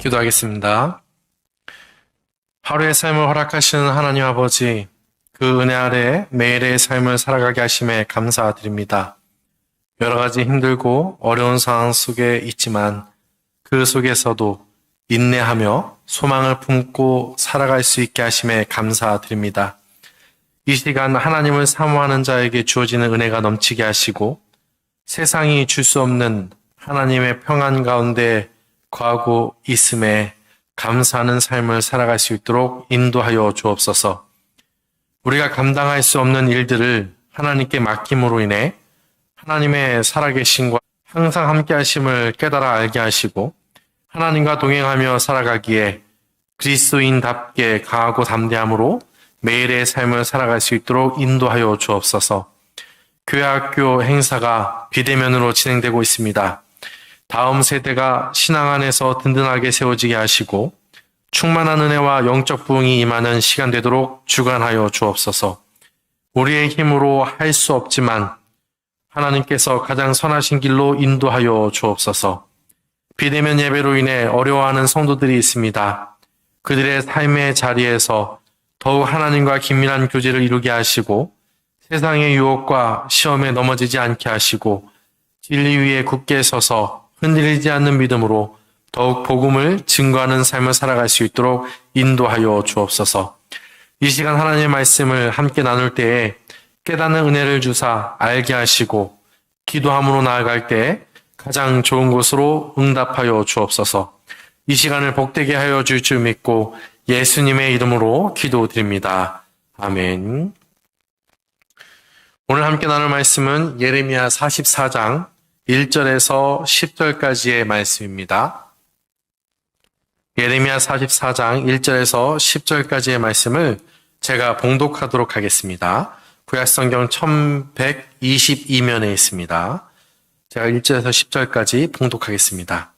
기도하겠습니다. 하루의 삶을 허락하시는 하나님 아버지, 그 은혜 아래 매일의 삶을 살아가게 하심에 감사드립니다. 여러 가지 힘들고 어려운 상황 속에 있지만 그 속에서도 인내하며 소망을 품고 살아갈 수 있게 하심에 감사드립니다. 이 시간 하나님을 사모하는 자에게 주어지는 은혜가 넘치게 하시고 세상이 줄 수 없는 하나님의 평안 가운데 거하고 있음에 감사하는 삶을 살아갈 수 있도록 인도하여 주옵소서. 우리가 감당할 수 없는 일들을 하나님께 맡김으로 인해 하나님의 살아계심과 항상 함께 하심을 깨달아 알게 하시고 하나님과 동행하며 살아가기에 그리스도인답게 강하고 담대함으로 매일의 삶을 살아갈 수 있도록 인도하여 주옵소서. 교회 학교 행사가 비대면으로 진행되고 있습니다. 다음 세대가 신앙 안에서 든든하게 세워지게 하시고 충만한 은혜와 영적 부흥이 임하는 시간 되도록 주관하여 주옵소서. 우리의 힘으로 할 수 없지만 하나님께서 가장 선하신 길로 인도하여 주옵소서. 비대면 예배로 인해 어려워하는 성도들이 있습니다. 그들의 삶의 자리에서 더욱 하나님과 긴밀한 교제를 이루게 하시고 세상의 유혹과 시험에 넘어지지 않게 하시고 진리 위에 굳게 서서 흔들리지 않는 믿음으로 더욱 복음을 증거하는 삶을 살아갈 수 있도록 인도하여 주옵소서. 이 시간 하나님의 말씀을 함께 나눌 때에 깨닫는 은혜를 주사 알게 하시고 기도함으로 나아갈 때 가장 좋은 곳으로 응답하여 주옵소서. 이 시간을 복되게 하여 줄 줄 믿고 예수님의 이름으로 기도드립니다. 아멘. 오늘 함께 나눌 말씀은 예레미야 44장 1절에서 10절까지의 말씀입니다. 예레미야 44장 1절에서 10절까지의 말씀을 제가 봉독하도록 하겠습니다. 구약성경 1122면에 있습니다. 제가 1절에서 10절까지 봉독하겠습니다.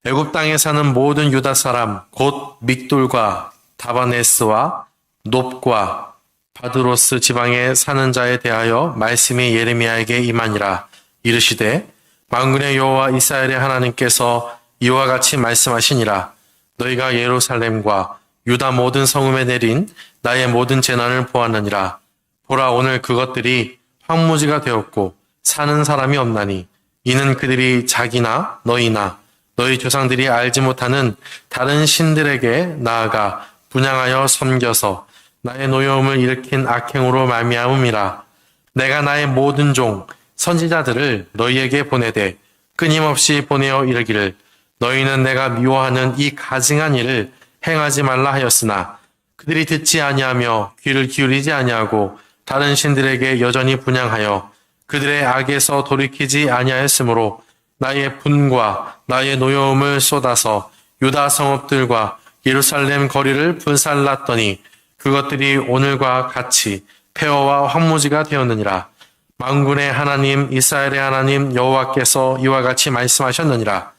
애굽 땅에 사는 모든 유다 사람 곧 믹돌과 다바네스와 놉과 바드로스 지방에 사는 자에 대하여 말씀이 예레미야에게 임하니라. 이르시되 만군의 여호와 이스라엘의 하나님께서 이와 같이 말씀하시니라. 너희가 예루살렘과 유다 모든 성읍에 내린 나의 모든 재난을 보았느니라. 보라, 오늘 그것들이 황무지가 되었고 사는 사람이 없나니 이는 그들이 자기나 너희나 너희 조상들이 알지 못하는 다른 신들에게 나아가 분향하여 섬겨서 나의 노여움을 일으킨 악행으로 말미암음이라. 내가 나의 모든 종 선지자들을 너희에게 보내되 끊임없이 보내어 이르기를 너희는 내가 미워하는 이 가증한 일을 행하지 말라 하였으나 그들이 듣지 아니하며 귀를 기울이지 아니하고 다른 신들에게 여전히 분향하여 그들의 악에서 돌이키지 아니하였으므로 나의 분과 나의 노여움을 쏟아서 유다 성읍들과 예루살렘 거리를 불살랐더니 그것들이 오늘과 같이 폐허와 황무지가 되었느니라. 만군의 하나님 이스라엘의 하나님 여호와께서 이와 같이 말씀하셨느니라.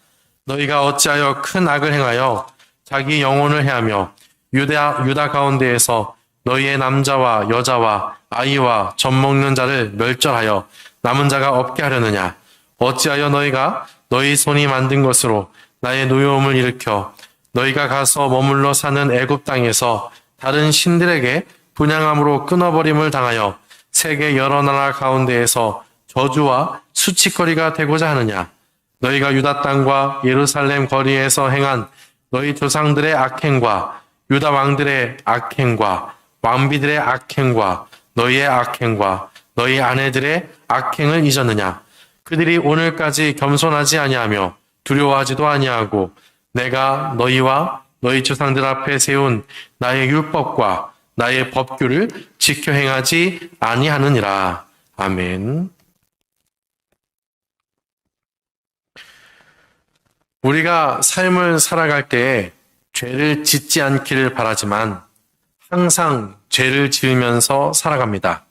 너희가 어찌하여 큰 악을 행하여 자기 영혼을 해하며 유다 가운데에서 너희의 남자와 여자와 아이와 젖 먹는 자를 멸절하여 남은 자가 없게 하려느냐. 어찌하여 너희가 너희 손이 만든 것으로 나의 노여움을 일으켜 너희가 가서 머물러 사는 애굽 땅에서 다른 신들에게 분향함으로 끊어버림을 당하여 세계 여러 나라 가운데에서 저주와 수치거리가 되고자 하느냐. 너희가 유다 땅과 예루살렘 거리에서 행한 너희 조상들의 악행과 유다 왕들의 악행과 왕비들의 악행과 너희의 악행과 너희 아내들의 악행을 잊었느냐. 그들이 오늘까지 겸손하지 아니하며 두려워하지도 아니하고 내가 너희와 너희 조상들 앞에 세운 나의 율법과 나의 법규를 지켜 행하지 아니하느니라. 아멘. 우리가 삶을 살아갈 때에 죄를 짓지 않기를 바라지만 항상 죄를 지으면서 살아갑니다.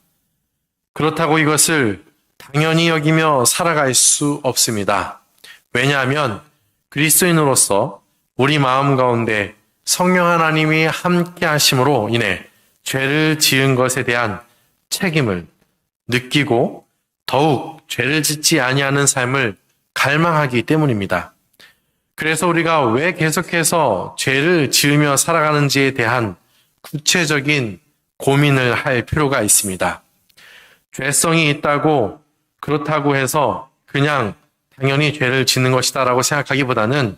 그렇다고 이것을 당연히 여기며 살아갈 수 없습니다. 왜냐하면 그리스도인으로서 우리 마음 가운데 성령 하나님이 함께 하심으로 인해 죄를 지은 것에 대한 책임을 느끼고 더욱 죄를 짓지 아니하는 삶을 갈망하기 때문입니다. 그래서 우리가 왜 계속해서 죄를 지으며 살아가는지에 대한 구체적인 고민을 할 필요가 있습니다. 죄성이 있다고 그렇다고 해서 그냥 당연히 죄를 짓는 것이다라고 생각하기보다는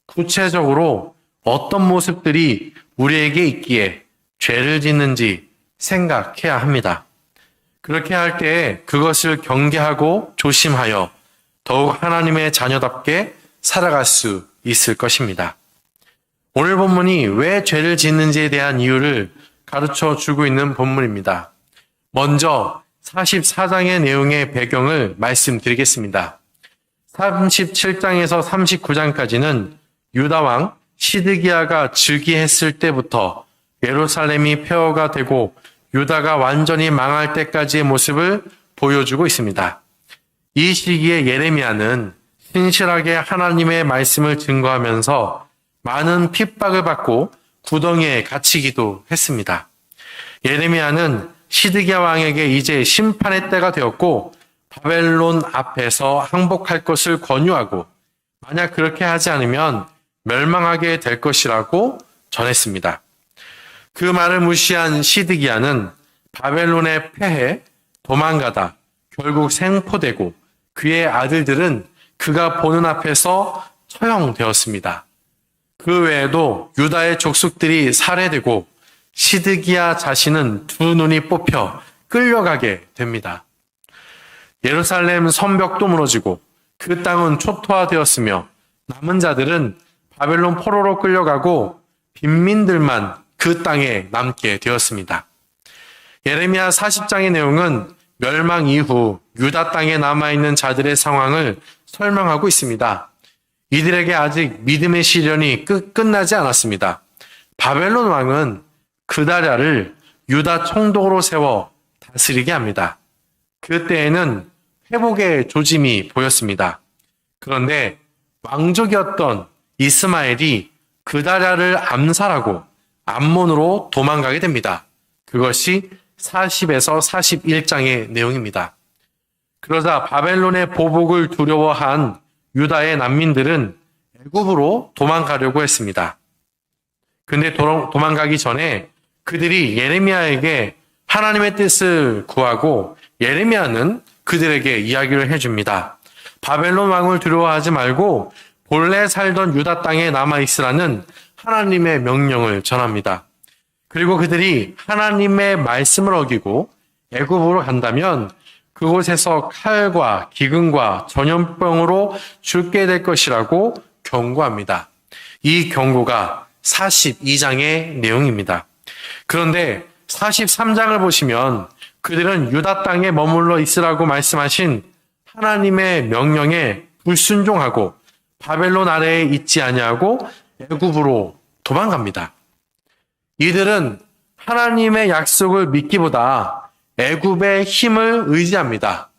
구체적으로 어떤 모습들이 우리에게 있기에 죄를 짓는지 생각해야 합니다. 그렇게 할 때 그것을 경계하고 조심하여 더욱 하나님의 자녀답게 살아갈 수 있을 것입니다. 오늘 본문이 왜 죄를 짓는지에 대한 이유를 가르쳐 주고 있는 본문입니다. 먼저 44장의 내용의 배경을 말씀드리겠습니다. 37장에서 39장까지는 유다왕 시드기야가 즉위했을 때부터 예루살렘이 폐허가 되고 유다가 완전히 망할 때까지의 모습을 보여주고 있습니다. 이 시기에 예레미야는 신실하게 하나님의 말씀을 증거하면서 많은 핍박을 받고 구덩이에 갇히기도 했습니다. 예레미야는 시드기야 왕에게 이제 심판의 때가 되었고 바벨론 앞에서 항복할 것을 권유하고 만약 그렇게 하지 않으면 멸망하게 될 것이라고 전했습니다. 그 말을 무시한 시드기야는 바벨론에 패해 도망가다 결국 생포되고 그의 아들들은 그가 보는 앞에서 처형되었습니다. 그 외에도 유다의 족속들이 살해되고 시드기야 자신은 두 눈이 뽑혀 끌려가게 됩니다. 예루살렘 성벽도 무너지고 그 땅은 초토화되었으며 남은 자들은 바벨론 포로로 끌려가고 빈민들만 그 땅에 남게 되었습니다. 예레미야 40장의 내용은 멸망 이후 유다 땅에 남아있는 자들의 상황을 설명하고 있습니다. 이들에게 아직 믿음의 시련이 끝나지 않았습니다. 바벨론 왕은 그다랴를 유다 총독으로 세워 다스리게 합니다. 그때에는 회복의 조짐이 보였습니다. 그런데 왕족이었던 이스마엘이 그다랴를 암살하고 암몬으로 도망가게 됩니다. 그것이 40에서 41장의 내용입니다. 그러자 바벨론의 보복을 두려워한 유다의 난민들은 애굽으로 도망가려고 했습니다. 근데 도망가기 전에 그들이 예레미야에게 하나님의 뜻을 구하고 예레미야는 그들에게 이야기를 해줍니다. 바벨론 왕을 두려워하지 말고 본래 살던 유다 땅에 남아있으라는 하나님의 명령을 전합니다. 그리고 그들이 하나님의 말씀을 어기고 애굽으로 간다면 그곳에서 칼과 기근과 전염병으로 죽게 될 것이라고 경고합니다. 이 경고가 42장의 내용입니다. 그런데 43장을 보시면 그들은 유다 땅에 머물러 있으라고 말씀하신 하나님의 명령에 불순종하고 바벨론 아래에 있지 아니하고 애굽으로 도망갑니다. 이들은 하나님의 약속을 믿기보다 애굽의 힘을 의지합니다.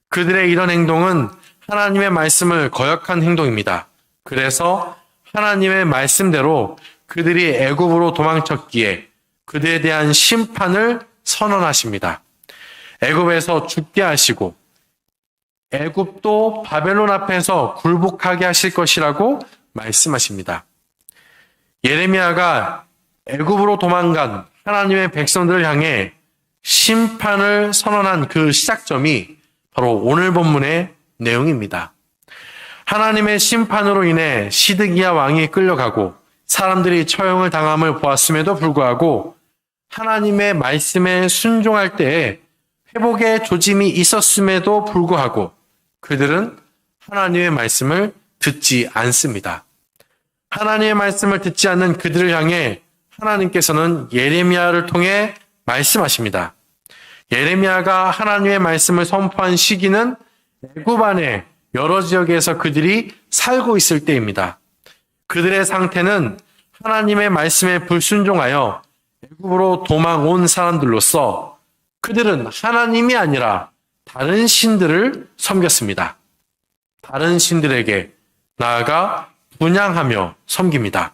그들의 이런 행동은 하나님의 말씀을 거역한 행동입니다. 그래서 하나님의 말씀대로 그들이 애굽으로 도망쳤기에 그들에 대한 심판을 선언하십니다. 애굽에서 죽게 하시고 애굽도 바벨론 앞에서 굴복하게 하실 것이라고 말씀하십니다. 예레미야가 애굽으로 도망간 하나님의 백성들을 향해 심판을 선언한 그 시작점이 바로 오늘 본문의 내용입니다. 하나님의 심판으로 인해 시드기야 왕이 끌려가고 사람들이 처형을 당함을 보았음에도 불구하고 하나님의 말씀에 순종할 때에 회복의 조짐이 있었음에도 불구하고 그들은 하나님의 말씀을 듣지 않습니다. 하나님의 말씀을 듣지 않는 그들을 향해 하나님께서는 예레미야를 통해 말씀하십니다. 예레미야가 하나님의 말씀을 선포한 시기는 애굽 안에 여러 지역에서 그들이 살고 있을 때입니다. 그들의 상태는 하나님의 말씀에 불순종하여 애굽으로 도망 온 사람들로서 그들은 하나님이 아니라 다른 신들을 섬겼습니다. 다른 신들에게 나아가 분향하며 섬깁니다.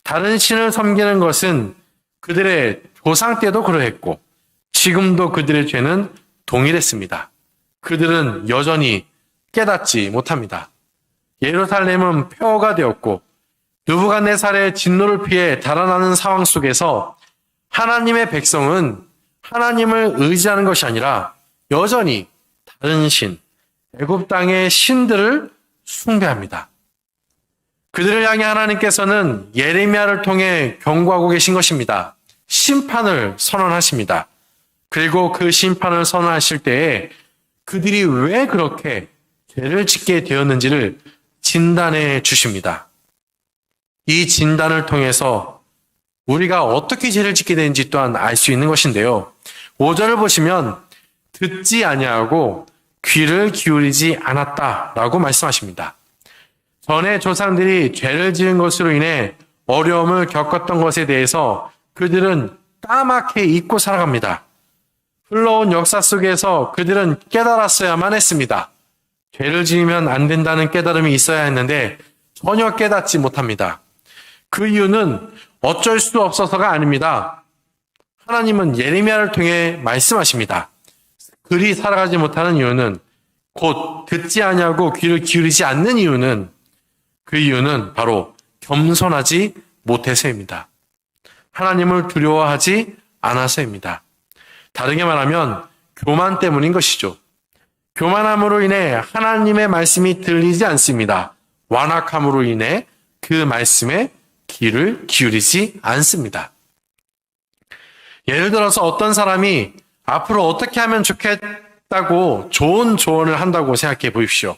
다른 신을 섬기는 것은 그들의 조상 때도 그러했고 지금도 그들의 죄는 동일했습니다. 그들은 여전히 깨닫지 못합니다. 예루살렘은 폐허가 되었고 느부갓네살의 진노를 피해 달아나는 상황 속에서 하나님의 백성은 하나님을 의지하는 것이 아니라 여전히 다른 신, 애굽 땅의 신들을 숭배합니다. 그들을 향해 하나님께서는 예레미야를 통해 경고하고 계신 것입니다. 심판을 선언하십니다. 그리고 그 심판을 선언하실 때에 그들이 왜 그렇게 죄를 짓게 되었는지를 진단해 주십니다. 이 진단을 통해서 우리가 어떻게 죄를 짓게 되는지 또한 알 수 있는 것인데요. 5절을 보시면 듣지 아니하고 귀를 기울이지 않았다라고 말씀하십니다. 전에 조상들이 죄를 지은 것으로 인해 어려움을 겪었던 것에 대해서 그들은 까맣게 잊고 살아갑니다. 흘러온 역사 속에서 그들은 깨달았어야만 했습니다. 죄를 지으면 안 된다는 깨달음이 있어야 했는데 전혀 깨닫지 못합니다. 그 이유는 어쩔 수 없어서가 아닙니다. 하나님은 예레미야를 통해 말씀하십니다. 그리 살아가지 못하는 이유는 곧 듣지 아니하고 귀를 기울이지 않는 이유는 그 이유는 바로 겸손하지 못해서입니다. 하나님을 두려워하지 않아서입니다. 다르게 말하면 교만 때문인 것이죠. 교만함으로 인해 하나님의 말씀이 들리지 않습니다. 완악함으로 인해 그 말씀에 귀를 기울이지 않습니다. 예를 들어서 어떤 사람이 앞으로 어떻게 하면 좋겠다고 좋은 조언을 한다고 생각해 보십시오.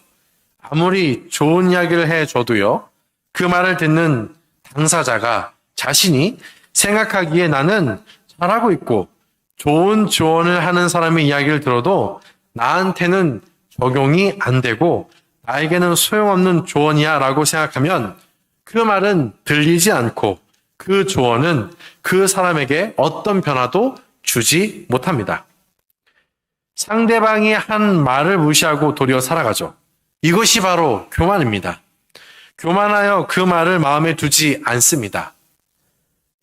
아무리 좋은 이야기를 해줘도요, 그 말을 듣는 당사자가 자신이 생각하기에 나는 잘하고 있고 좋은 조언을 하는 사람의 이야기를 들어도 나한테는 적용이 안 되고 나에게는 소용없는 조언이야 라고 생각하면 그 말은 들리지 않고 그 조언은 그 사람에게 어떤 변화도 주지 못합니다. 상대방이 한 말을 무시하고 도리어 살아가죠. 이것이 바로 교만입니다. 교만하여 그 말을 마음에 두지 않습니다.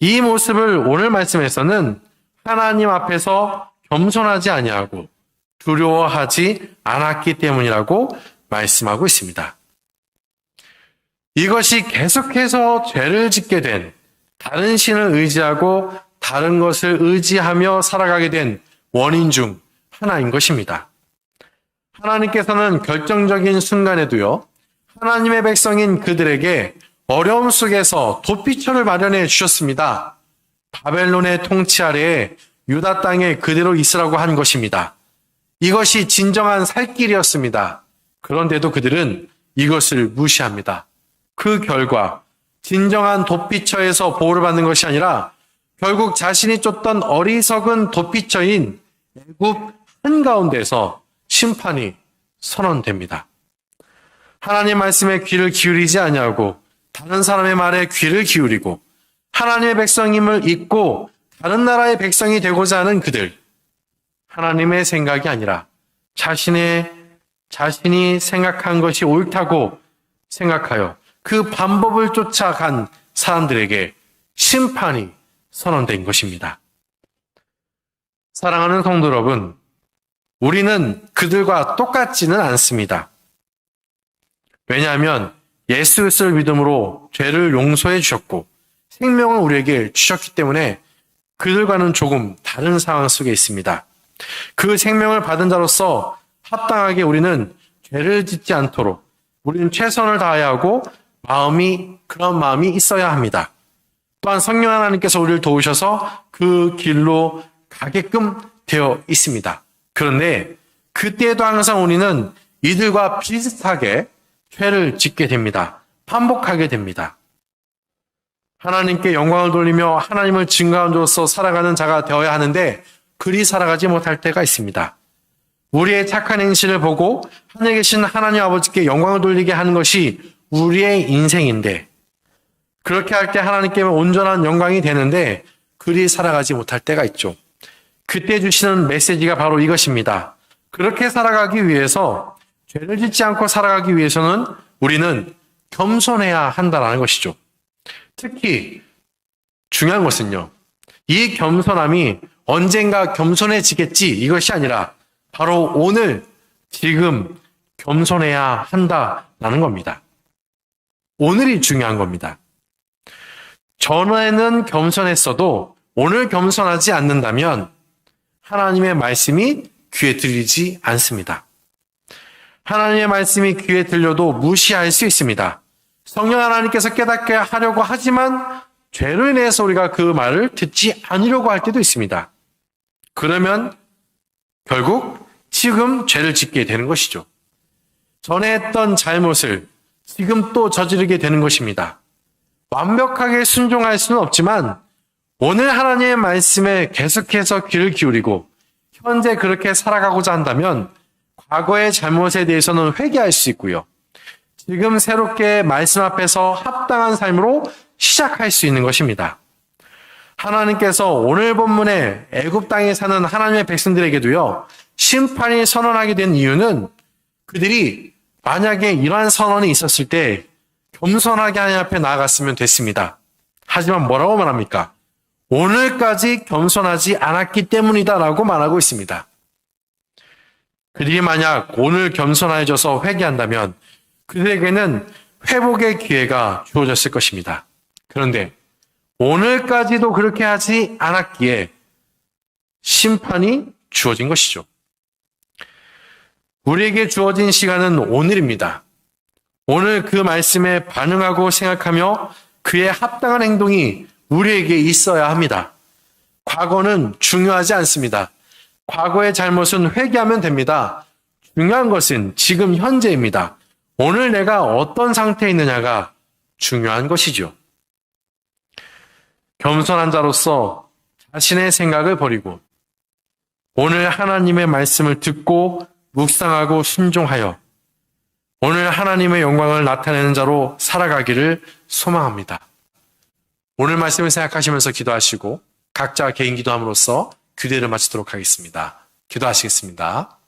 이 모습을 오늘 말씀에서는 하나님 앞에서 겸손하지 아니하고 두려워하지 않았기 때문이라고 말씀하고 있습니다. 이것이 계속해서 죄를 짓게 된 다른 신을 의지하고 다른 것을 의지하며 살아가게 된 원인 중 하나인 것입니다. 하나님께서는 결정적인 순간에도요, 하나님의 백성인 그들에게 어려움 속에서 도피처를 마련해 주셨습니다. 바벨론의 통치 아래에 유다 땅에 그대로 있으라고 한 것입니다. 이것이 진정한 살 길이었습니다. 그런데도 그들은 이것을 무시합니다. 그 결과 진정한 도피처에서 보호를 받는 것이 아니라 결국 자신이 쫓던 어리석은 도피처인 애굽 한가운데서 심판이 선언됩니다. 하나님 말씀에 귀를 기울이지 아니하고 다른 사람의 말에 귀를 기울이고 하나님의 백성임을 잊고 다른 나라의 백성이 되고자 하는 그들, 하나님의 생각이 아니라 자신이 생각한 것이 옳다고 생각하여 그 방법을 쫓아간 사람들에게 심판이 선언된 것입니다. 사랑하는 성도 여러분, 우리는 그들과 똑같지는 않습니다. 왜냐하면 예수 그리스도를 믿음으로 죄를 용서해 주셨고 생명을 우리에게 주셨기 때문에 그들과는 조금 다른 상황 속에 있습니다. 그 생명을 받은 자로서 합당하게 우리는 죄를 짓지 않도록 우리는 최선을 다해야 하고 그런 마음이 있어야 합니다. 또한 성령 하나님께서 우리를 도우셔서 그 길로 가게끔 되어 있습니다. 그런데 그때에도 항상 우리는 이들과 비슷하게 죄를 짓게 됩니다. 반복하게 됩니다. 하나님께 영광을 돌리며 하나님을 증거함으로써 살아가는 자가 되어야 하는데 그리 살아가지 못할 때가 있습니다. 우리의 착한 행실을 보고 하늘에 계신 하나님 아버지께 영광을 돌리게 하는 것이 우리의 인생인데 그렇게 할 때 하나님께 온전한 영광이 되는데 그리 살아가지 못할 때가 있죠. 그때 주시는 메시지가 바로 이것입니다. 그렇게 살아가기 위해서 죄를 짓지 않고 살아가기 위해서는 우리는 겸손해야 한다는 것이죠. 특히 중요한 것은요. 이 겸손함이 언젠가 겸손해지겠지 이것이 아니라 바로 오늘 지금 겸손해야 한다라는 겁니다. 오늘이 중요한 겁니다. 전에는 겸손했어도 오늘 겸손하지 않는다면 하나님의 말씀이 귀에 들리지 않습니다. 하나님의 말씀이 귀에 들려도 무시할 수 있습니다. 성령 하나님께서 깨닫게 하려고 하지만 죄로 인해서 우리가 그 말을 듣지 않으려고 할 때도 있습니다. 그러면 결국 지금 죄를 짓게 되는 것이죠. 전에 했던 잘못을 지금 또 저지르게 되는 것입니다. 완벽하게 순종할 수는 없지만 오늘 하나님의 말씀에 계속해서 귀를 기울이고 현재 그렇게 살아가고자 한다면 과거의 잘못에 대해서는 회개할 수 있고요. 지금 새롭게 말씀 앞에서 합당한 삶으로 시작할 수 있는 것입니다. 하나님께서 오늘 본문에 애굽 땅에 사는 하나님의 백성들에게도요, 심판이 선언하게 된 이유는 그들이 만약에 이러한 선언이 있었을 때 겸손하게 하나님 앞에 나아갔으면 됐습니다. 하지만 뭐라고 말합니까? 오늘까지 겸손하지 않았기 때문이다라고 말하고 있습니다. 그들이 만약 오늘 겸손해져서 회개한다면 그들에게는 회복의 기회가 주어졌을 것입니다. 그런데 오늘까지도 그렇게 하지 않았기에 심판이 주어진 것이죠. 우리에게 주어진 시간은 오늘입니다. 오늘 그 말씀에 반응하고 생각하며 그에 합당한 행동이 우리에게 있어야 합니다. 과거는 중요하지 않습니다. 과거의 잘못은 회개하면 됩니다. 중요한 것은 지금 현재입니다. 오늘 내가 어떤 상태에 있느냐가 중요한 것이죠. 겸손한 자로서 자신의 생각을 버리고 오늘 하나님의 말씀을 듣고 묵상하고 순종하여 오늘 하나님의 영광을 나타내는 자로 살아가기를 소망합니다. 오늘 말씀을 생각하시면서 기도하시고 각자 개인 기도함으로써 규례를 마치도록 하겠습니다. 기도하시겠습니다.